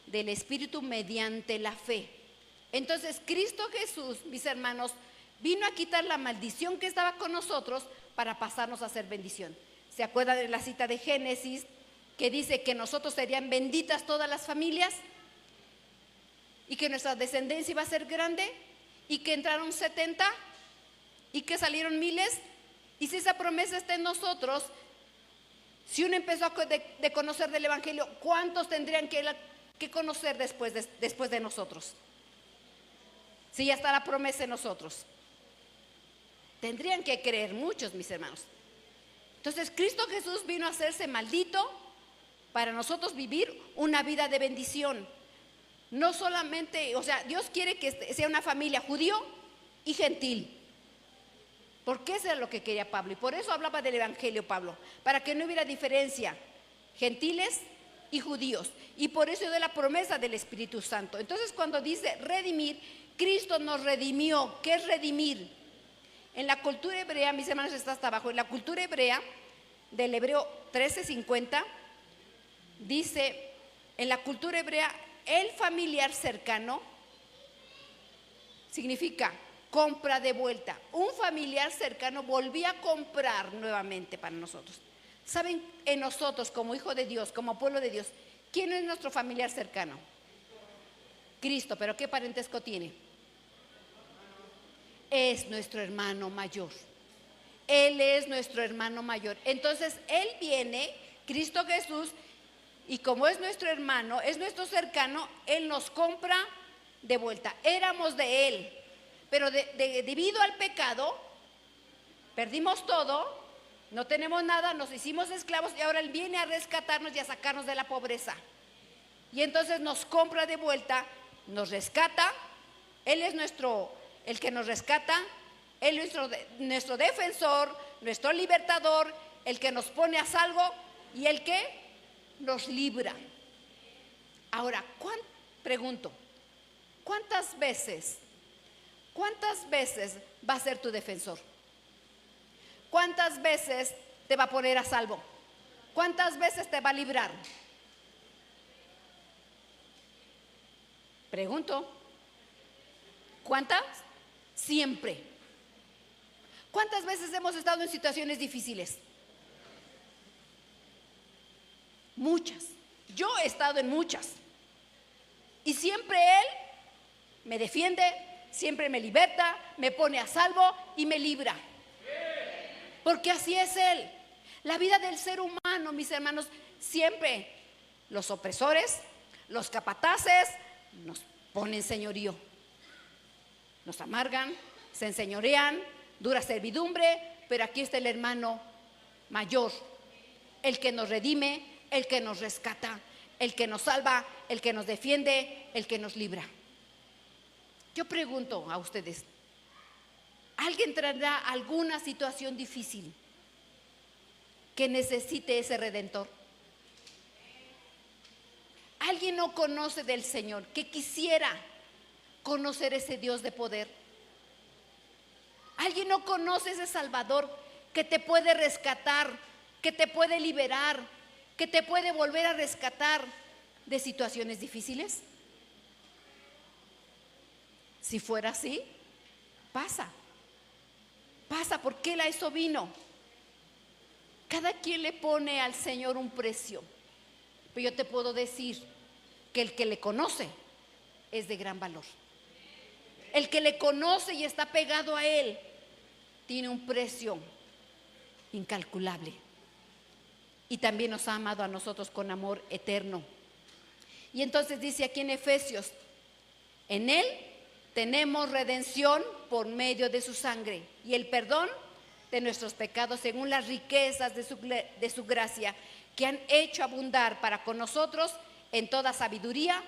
del Espíritu mediante la fe. Entonces Cristo Jesús, mis hermanos, vino a quitar la maldición que estaba con nosotros para pasarnos a ser bendición. ¿Se acuerdan de la cita de Génesis que dice que nosotros serían benditas todas las familias y que nuestra descendencia iba a ser grande, y que entraron 70 y que salieron miles? Y si esa promesa está en nosotros, si uno empezó a conocer del Evangelio, ¿cuántos tendrían que conocer después de nosotros? Si ya está la promesa en nosotros, tendrían que creer muchos, mis hermanos. Entonces Cristo Jesús vino a hacerse maldito para nosotros vivir una vida de bendición. No solamente, o sea, Dios quiere que sea una familia judío y gentil, porque eso era lo que quería Pablo, y por eso hablaba del Evangelio Pablo, para que no hubiera diferencia, gentiles y judíos, y por eso de la promesa del Espíritu Santo. Entonces cuando dice redimir, Cristo nos redimió. ¿Qué es redimir? En la cultura hebrea, mis hermanos, está hasta abajo, en la cultura hebrea del Hebreo 13:50, dice, en la cultura hebrea, el familiar cercano significa compra de vuelta. Un familiar cercano volvía a comprar nuevamente para nosotros. ¿Saben? En nosotros, como hijo de Dios, como pueblo de Dios, ¿quién es nuestro familiar cercano? Cristo. ¿Pero qué parentesco tiene? Es nuestro hermano mayor. Él es nuestro hermano mayor. Entonces Él viene, Cristo Jesús, y como es nuestro hermano, es nuestro cercano, Él nos compra de vuelta. Éramos de Él, pero debido al pecado, Perdimos todo, no tenemos nada, nos hicimos esclavos y ahora Él viene a rescatarnos y a sacarnos de la pobreza. Y entonces nos compra de vuelta, nos rescata. Él es el que nos rescata. Él es nuestro defensor, nuestro libertador, el que nos pone a salvo y el que nos libra. Ahora, pregunto, ¿cuántas veces va a ser tu defensor? ¿Cuántas veces te va a poner a salvo? ¿Cuántas veces te va a librar? Pregunto, ¿cuántas? Siempre. ¿Cuántas veces hemos estado en situaciones difíciles? Muchas. Yo he estado en muchas. Y siempre Él me defiende, siempre me liberta, me pone a salvo y me libra. Porque así es Él. La vida del ser humano, mis hermanos, siempre los opresores, los capataces, nos ponen señorío. Nos amargan, se enseñorean, dura servidumbre, pero aquí está el hermano mayor, el que nos redime, el que nos rescata, el que nos salva, el que nos defiende, el que nos libra. Yo pregunto a ustedes, ¿alguien tendrá alguna situación difícil que necesite ese redentor? ¿Alguien no conoce del Señor que quisiera conocer ese Dios de poder? ¿Alguien no conoce ese Salvador que te puede rescatar, que te puede liberar, que te puede volver a rescatar de situaciones difíciles? Si fuera así, pasa porque Él a eso vino. Cada quien le pone al Señor un precio, pero yo te puedo decir que el que le conoce es de gran valor. El que le conoce y está pegado a Él tiene un precio incalculable. Y también nos ha amado a nosotros con amor eterno. Y entonces dice aquí en Efesios, en Él tenemos redención por medio de su sangre y el perdón de nuestros pecados según las riquezas de su gracia, que han hecho abundar para con nosotros en toda sabiduría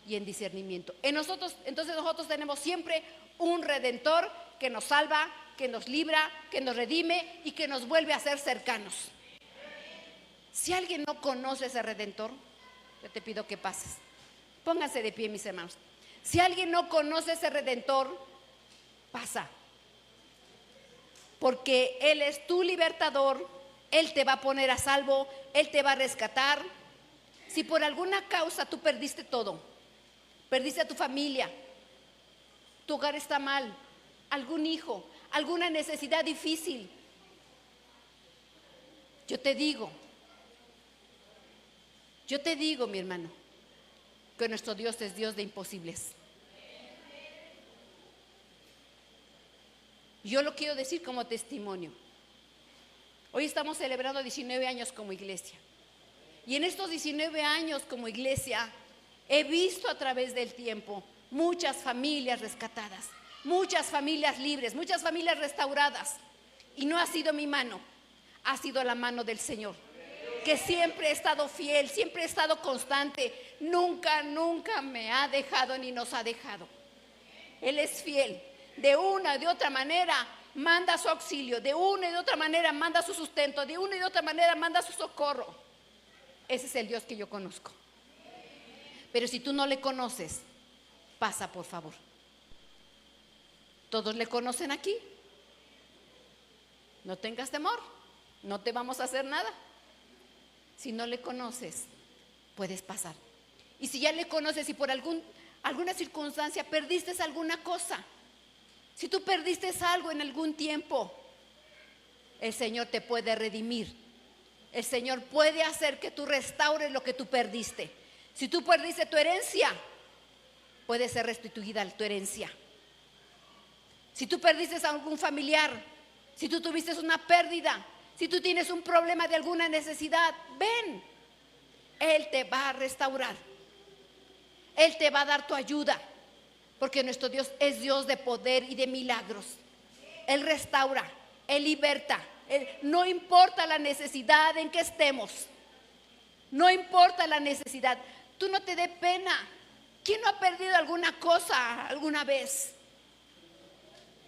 y en discernimiento. Entonces nosotros tenemos siempre un redentor que nos salva, que nos libra, que nos redime y que nos vuelve a ser cercanos. Si alguien no conoce ese redentor, yo te pido que pases. Pónganse de pie, mis hermanos. Si alguien no conoce ese redentor, pasa. Porque Él es tu libertador, Él te va a poner a salvo, Él te va a rescatar. Si por alguna causa tú perdiste todo, perdiste a tu familia, tu hogar está mal, algún hijo, alguna necesidad difícil, yo te digo, mi hermano, que nuestro Dios es Dios de imposibles. Yo lo quiero decir como testimonio. Hoy estamos celebrando 19 años como iglesia. Y en estos 19 años como iglesia he visto a través del tiempo muchas familias rescatadas, muchas familias libres, muchas familias restauradas. Y no ha sido mi mano, ha sido la mano del Señor, que siempre he estado fiel, siempre he estado constante, nunca me ha dejado ni nos ha dejado. Él es fiel. De una y de otra manera manda su auxilio, de una y de otra manera manda su sustento, de una y de otra manera manda su socorro. Ese es el Dios que yo conozco. Pero si tú no le conoces, pasa por favor. Todos le conocen aquí. No tengas temor, no te vamos a hacer nada. Si no le conoces, puedes pasar. Y si ya le conoces y por alguna circunstancia perdiste alguna cosa, si tú perdiste algo en algún tiempo, el Señor te puede redimir. El Señor puede hacer que tú restaures lo que tú perdiste. Si tú perdiste tu herencia, puede ser restituida tu herencia. Si tú perdiste a algún familiar, si tú tuviste una pérdida, si tú tienes un problema de alguna necesidad, ven. Él te va a restaurar. Él te va a dar tu ayuda. Porque nuestro Dios es Dios de poder y de milagros. Él restaura, Él liberta. No importa la necesidad en que estemos. No importa la necesidad. Tú no te dé pena. ¿Quién no ha perdido alguna cosa alguna vez?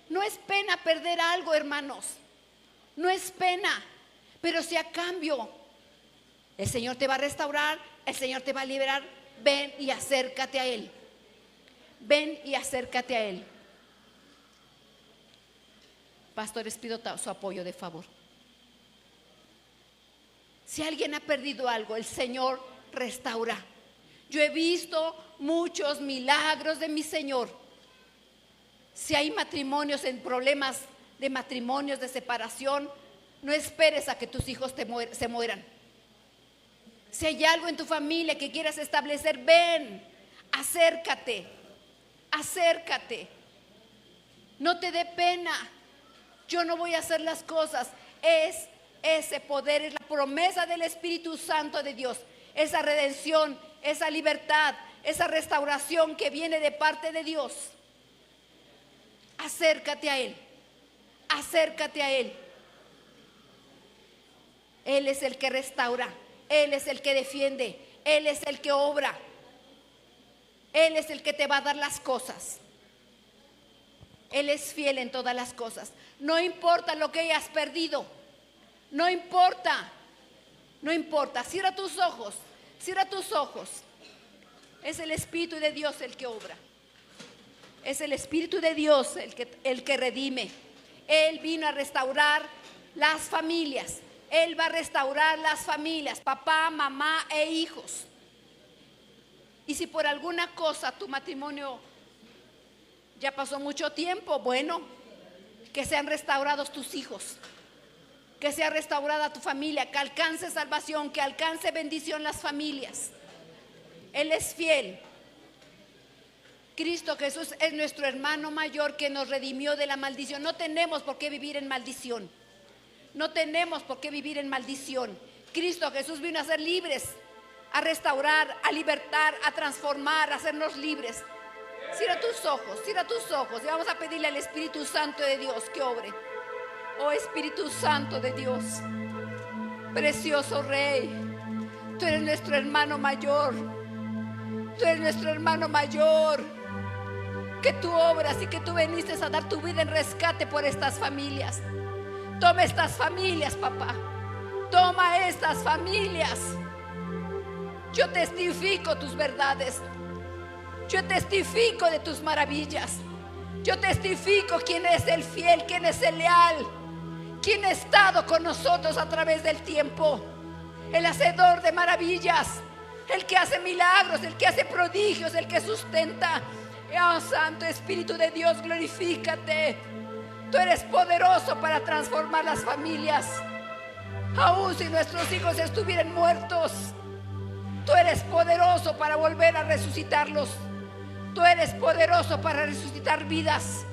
No es pena perder algo, hermanos. No es pena. Pero si a cambio el Señor te va a restaurar, el Señor te va a liberar, ven y acércate a Él. Ven y acércate a Él. Pastores, pido su apoyo de favor. Si alguien ha perdido algo, el Señor restaura. Yo he visto muchos milagros de mi Señor. Si hay matrimonios en problemas de matrimonios, de separación, no esperes a que tus hijos se mueran. Si hay algo en tu familia que quieras establecer, ven, acércate, acércate. No te dé pena. Yo no voy a hacer las cosas. Es ese poder, es la promesa del Espíritu Santo de Dios. Esa redención, esa libertad, esa restauración que viene de parte de Dios. Acércate a Él. Acércate a Él. Él es el que restaura. Él es el que defiende. Él es el que obra. Él es el que te va a dar las cosas. Él es fiel en todas las cosas. No importa lo que hayas perdido. No importa. No importa. Cierra tus ojos. Cierra tus ojos. Es el Espíritu de Dios el que obra. Es el Espíritu de Dios el que redime. Él vino a restaurar las familias. Él va a restaurar las familias, papá, mamá e hijos. Y si por alguna cosa tu matrimonio ya pasó mucho tiempo, bueno, que sean restaurados tus hijos, que sea restaurada tu familia, que alcance salvación, que alcance bendición las familias. Él es fiel. Cristo Jesús es nuestro hermano mayor que nos redimió de la maldición. No tenemos por qué vivir en maldición. No tenemos por qué vivir en maldición. Cristo Jesús vino a ser libres, a restaurar, a libertar, a transformar, a hacernos libres. Cierra tus ojos y vamos a pedirle al Espíritu Santo de Dios que obre. Oh Espíritu Santo de Dios, precioso Rey, tú eres nuestro hermano mayor. Tú eres nuestro hermano mayor, que tú obras y que tú viniste a dar tu vida en rescate por estas familias. Toma estas familias, papá. Toma estas familias. Yo testifico tus verdades. Yo testifico de tus maravillas. Yo testifico quién es el fiel, quién es el leal, quién ha estado con nosotros a través del tiempo. El hacedor de maravillas, el que hace milagros, el que hace prodigios, el que sustenta. Oh Santo Espíritu de Dios, glorifícate. Tú eres poderoso para transformar las familias. Aún si nuestros hijos estuvieran muertos, tú eres poderoso para volver a resucitarlos. Tú eres poderoso para resucitar vidas.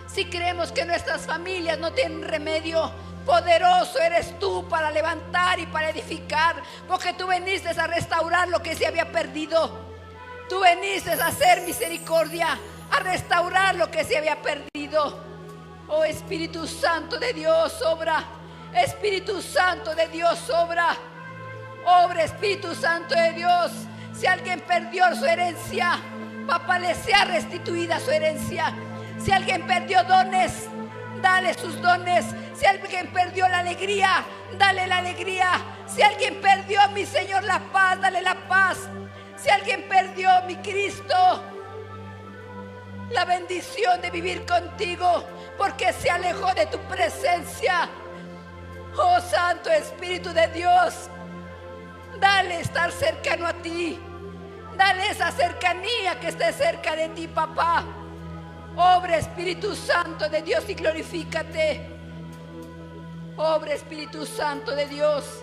Si creemos que nuestras familias no tienen remedio, poderoso eres tú para levantar y para edificar, porque tú viniste a restaurar lo que se había perdido. Tú viniste a hacer misericordia, a restaurar lo que se había perdido. Oh Espíritu Santo de Dios, obra. Espíritu Santo de Dios, obra. Obra, Espíritu Santo de Dios. Si alguien perdió su herencia, papá, le sea restituida su herencia. Si alguien perdió dones, dale sus dones. Si alguien perdió la alegría, dale la alegría. Si alguien perdió, mi Señor, la paz, dale la paz. Si alguien perdió, mi Cristo, la bendición de vivir contigo, porque se alejó de tu presencia. Oh Santo Espíritu de Dios, dale estar cercano a ti. Dale esa cercanía que esté cerca de ti, papá. Obra, Espíritu Santo de Dios, y glorifícate. Obra, Espíritu Santo de Dios.